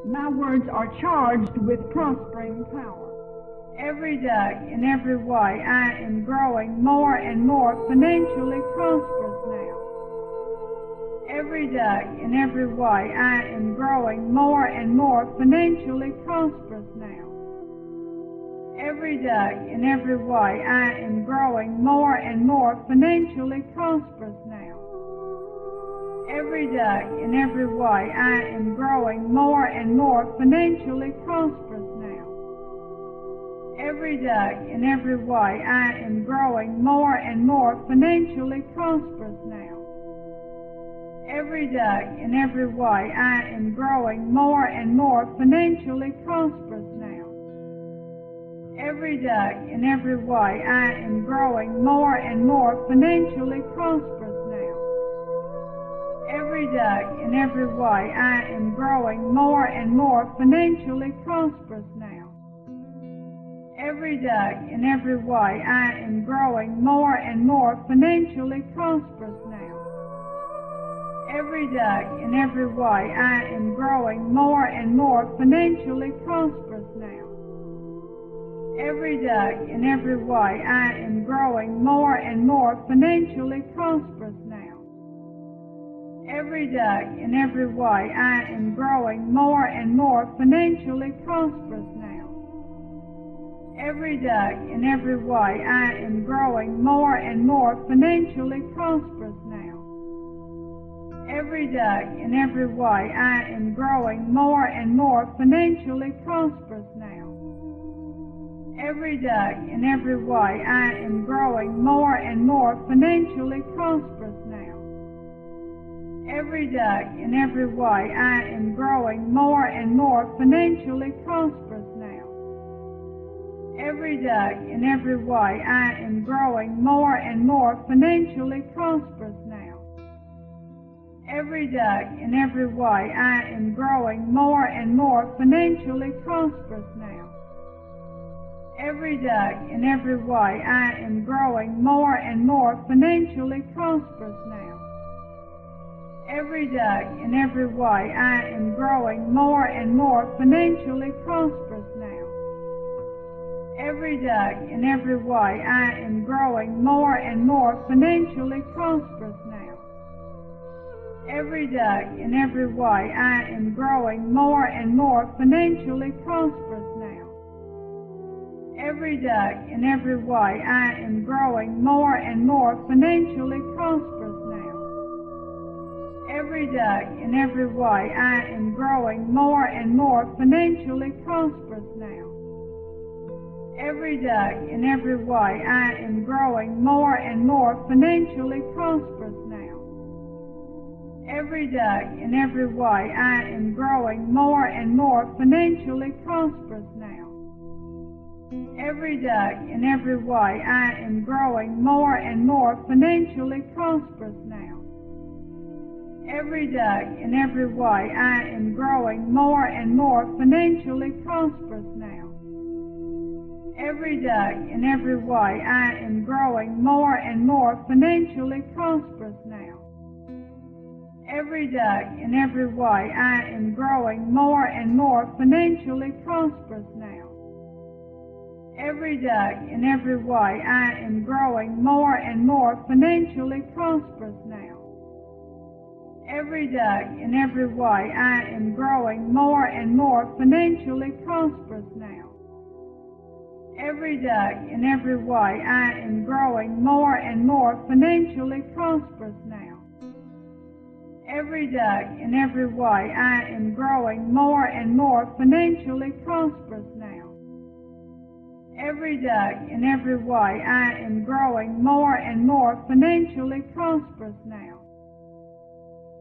My words are charged with prospering power. Every day, in every way, I am growing more and more financially prosperous now. Every day, in every way, I am growing more and more financially prosperous now. Every day, in every way, I am growing more and more financially prosperous now. Every day, in every way, I am growing more and more financially prosperous now. Every day, in every way, I am growing more and more financially prosperous now. Every day, in every way, I am growing more and more financially prosperous now. Every day, in every way, I am growing more and more financially prosperous now. Every day, in every way, I am growing more and more financially prosperous now. Every day, in every way, I am growing more and more financially prosperous now. Every day, in every way, I am growing more and more financially prosperous now. Every day, in every way, I am growing more and more financially prosperous now. Every day, in every way, I am growing more and more financially prosperous now. Every day, in every way, I am growing more and more financially prosperous now. Every day, in every way, I am growing more and more financially prosperous now. Every day, in every way, I am growing more and more financially prosperous now. Every day, in every way, I am growing more and more financially prosperous now. Every day, in every way, I am growing more and more financially prosperous now. Every day, in every way, I am growing more and more financially prosperous now. Every day, in every way, I am growing more and more financially prosperous now. Every day, in every way, I am growing more and more financially prosperous now. Every day, in every way, I am growing more and more financially prosperous now. Every day, in every way, I am growing more and more financially prosperous now. Every day, in every way, I am growing more and more financially prosperous now. Every day, in every way, I am growing more and more financially prosperous now. Every day, in every way, I am growing more and more financially prosperous now. Every day, in every way, I am growing more and more financially prosperous now. Every day, in every way, I am growing more and more financially prosperous now. Every day, in every way, I am growing more and more financially prosperous now. Every day, in every way, I am growing more and more financially prosperous now. Every day, in every way, I am growing more and more financially prosperous now. Every day, in every way, I am growing more and more financially prosperous now. Every day, in every way, I am growing more and more financially prosperous now. Every day, in every way, I am growing more and more financially prosperous now. Every day, in every way, I am growing more and more financially prosperous now. Every day, in every way, I am growing more and more financially prosperous now.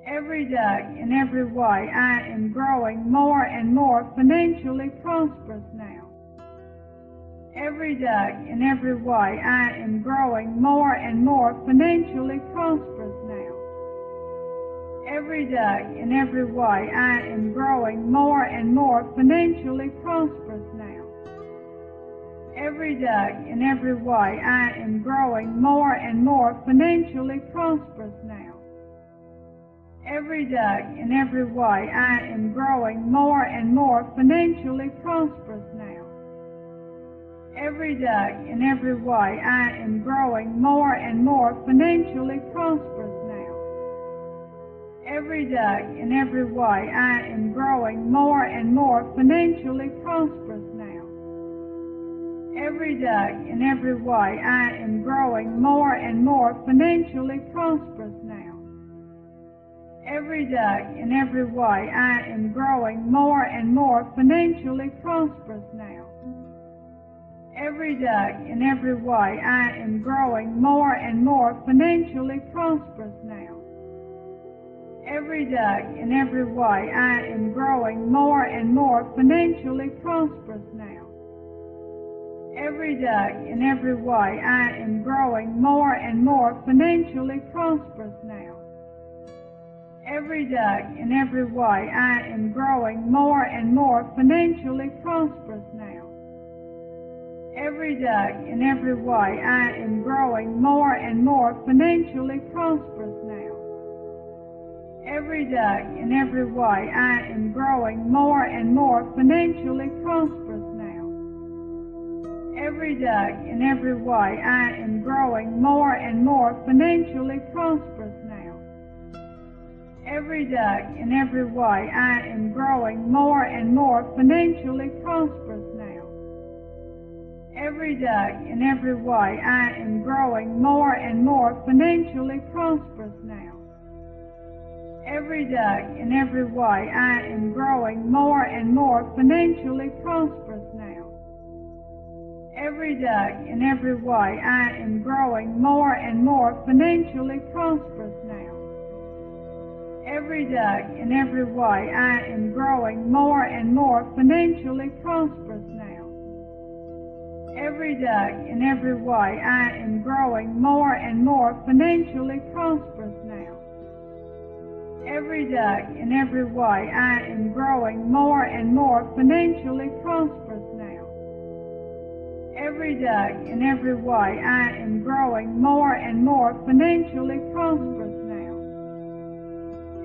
Every day, in every way, I am growing more and more financially prosperous now. Every day, in every way, I am growing more and more financially prosperous now. Every day, in every way, I am growing more and more financially prosperous now. Every day, in every way, I am growing more and more financially prosperous now. Every day, in every way, I am growing more and more financially prosperous now. Every day, in every way, I am growing more and more financially prosperous now. Every day, in every way, I am growing more and more financially prosperous now. Every day, in every way, I am growing more and more financially prosperous now. Every day, in every way, I am growing more and more financially prosperous now. Every day, in every way, I am growing more and more financially prosperous now. Every day, in every way, I am growing more and more financially prosperous now. Every day, in every way, I am growing more and more financially prosperous now. Every day, in every way, I am growing more and more financially prosperous now. Every day, in every way, I am growing more and more financially prosperous now. Every day, in every way, I am growing more and more financially prosperous now. Every day, in every way, I am growing more and more financially prosperous now. Every day, in every way, I am growing more and more financially prosperous now. Every day, in every way, I am growing more and more financially prosperous now. Every day, in every way, I am growing more and more financially prosperous now. Every day, in every way, I am growing more and more financially prosperous now. Every day, in every way, I am growing more and more financially prosperous now. Every day, in every way, I am growing more and more financially prosperous now. Every day, in every way, I am growing more and more financially prosperous now. Every day, in every way, I am growing more and more financially prosperous now. Every day, in every way, I am growing more and more financially prosperous now.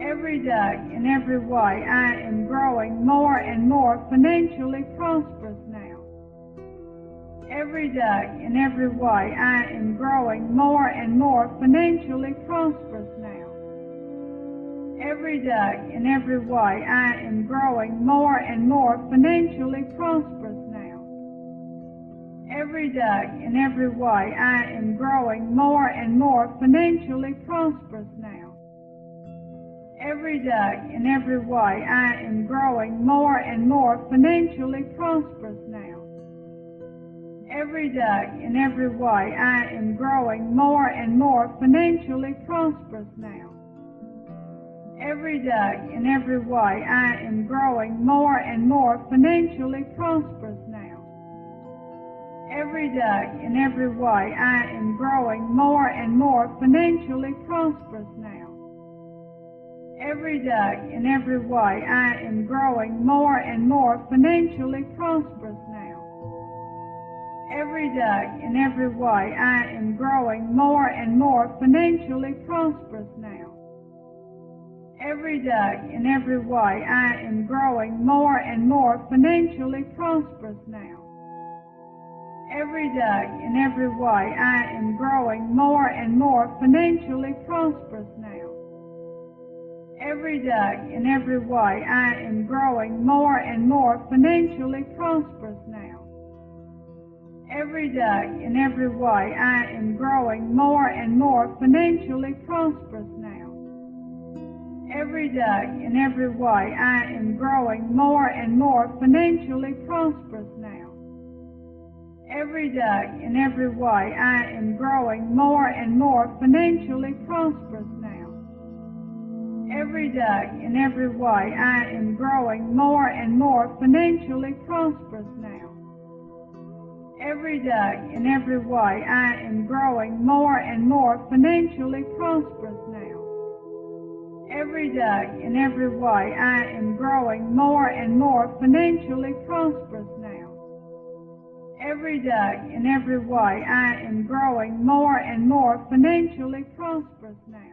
Every day, in every way, I am growing more and more financially prosperous now. Every day, in every way, I am growing more and more financially prosperous now. Every day, in every way, I am growing more and more financially prosperous now. Every day, in every way, I am growing more and more financially prosperous now. Every day, in every way, I am growing more and more financially prosperous now. Every day, in every way, I am growing more and more financially prosperous now. Every day, in every way, I am growing more and more financially prosperous now. Every day, in every way, I am growing more and more financially prosperous now. Every day, in every way, I am growing more and more financially prosperous now. Every day, in every way, I am growing more and more financially prosperous now. Every day, in every way, I am growing more and more financially prosperous now. Every day, in every way, I am growing more and more financially prosperous now. Every day, in every way, I am growing more and more financially prosperous now. Every day, in every way, I am growing more and more financially prosperous now. Every day, in every way, I am growing more and more financially prosperous now. Every day, in every way, I am growing more and more financially prosperous now. Every day, in every way, I am growing more and more financially prosperous now. Every day, in every way, I am growing more and more financially prosperous now. Every day, in every way, I am growing more and more financially prosperous now.